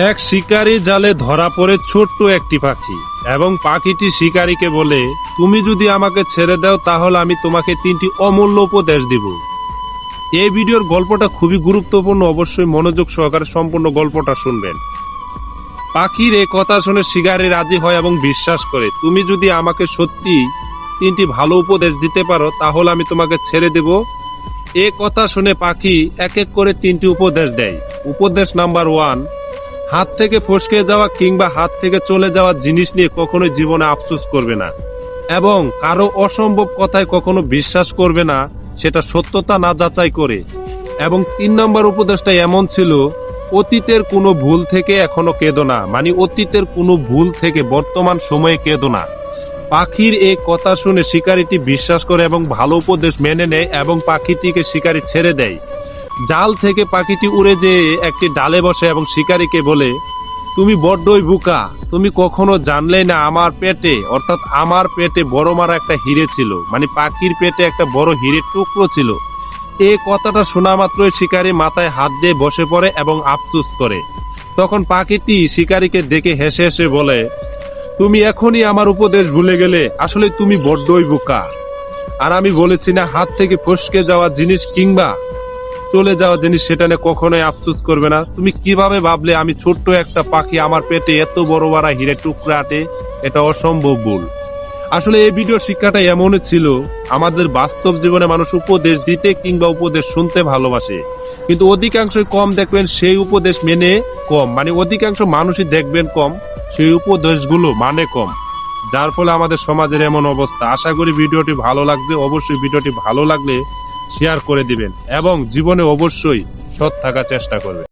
এক শিকারী জালে ধরা পড়ে ছোট্ট একটি পাখি এবং পাখিটি শিকারীকে বলে, তুমি যদি আমাকে ছেড়ে দাও তাহলে আমি তোমাকে 3টি অমূল্য উপদেশ দিব। এই ভিডিওর গল্পটা খুবই গুরুত্বপূর্ণ, অবশ্যই মনোযোগ সহকারে সম্পূর্ণ গল্পটা শুনবেন। পাখির এই কথা শুনে শিকারী রাজি হয় এবং বিশ্বাস করে, তুমি যদি আমাকে সত্যি 3টি ভালো উপদেশ দিতে পারো তাহলে আমি তোমাকে ছেড়ে দেব। এ কথা শুনে পাখি এক এক করে 3টি উপদেশ দেয়। উপদেশ নাম্বার 1, হাত থেকে ফসকে যাওয়া কিংবা হাত থেকে চলে যাওয়া জিনিস নিয়ে কখনোই জীবনে আফসোস করবে না এবং কারো অসম্ভব কথায় কখনো বিশ্বাস করবে না, সেটা সত্যতা না যাচাই করে। এবং 3 নম্বর উপদেশটা এমন ছিল, অতীতের কোনো ভুল থেকে এখনো কেঁদো না, মানে অতীতের কোনো ভুল থেকে বর্তমান সময়ে কেঁদো না। পাখির এই কথা শুনে শিকারীটি বিশ্বাস করে এবং ভালো উপদেশ মেনে নেয় এবং পাখিটিকে শিকারী ছেড়ে দেয়। জাল থেকে পাখিটি উড়ে যেয়ে একটি ডালে বসে এবং শিকারীকে বলে, তুমি বড্ডই বোকা, তুমি কখনো জানলে না আমার পেটে, অর্থাৎ আমার পেটে বড় মারা একটা হিরে ছিল, মানে পাখির পেটে একটা বড় হিরের টুকরো ছিল। এই কথাটা শোনা মাত্রই শিকারী মাথায় হাত দিয়ে বসে পড়ে এবং আফসোস করে। তখন পাখিটি শিকারীকে দেখে হেসে হেসে বলে, তুমি এখনই আমার উপদেশ ভুলে গেলে, আসলে তুমি বড্ডই বোকা। আর আমি বলেছি না, হাত থেকে ফসকে যাওয়া জিনিস কিংবা চলে যাওয়া জিনিস সেটা নিয়ে কখনোই আফসোস করবে না। তুমি কিভাবে ভাবলে আমি ছোট্ট একটা পাখি, আমার পেটে এত বড় বড় হিরে টুকরা আটে? এটা অসম্ভব ভুল। আসলে এই ভিডিও শিক্ষাটা এমনই ছিল, আমাদের বাস্তব জীবনে মানুষ উপদেশ দিতে কিংবা উপদেশ শুনতে ভালোবাসে, কিন্তু অধিকাংশই কম দেখবেন সেই উপদেশ মেনে কম, মানে অধিকাংশ মানুষই দেখবেন কম সেই উপদেশগুলো মানে কম, যার ফলে আমাদের সমাজের এমন অবস্থা। আশা করি ভিডিওটি ভালো লাগবে, অবশ্যই ভিডিওটি ভালো লাগলে শেয়ার করে দিবেন এবং জীবনে অবশ্যই সৎ থাকার চেষ্টা করবেন।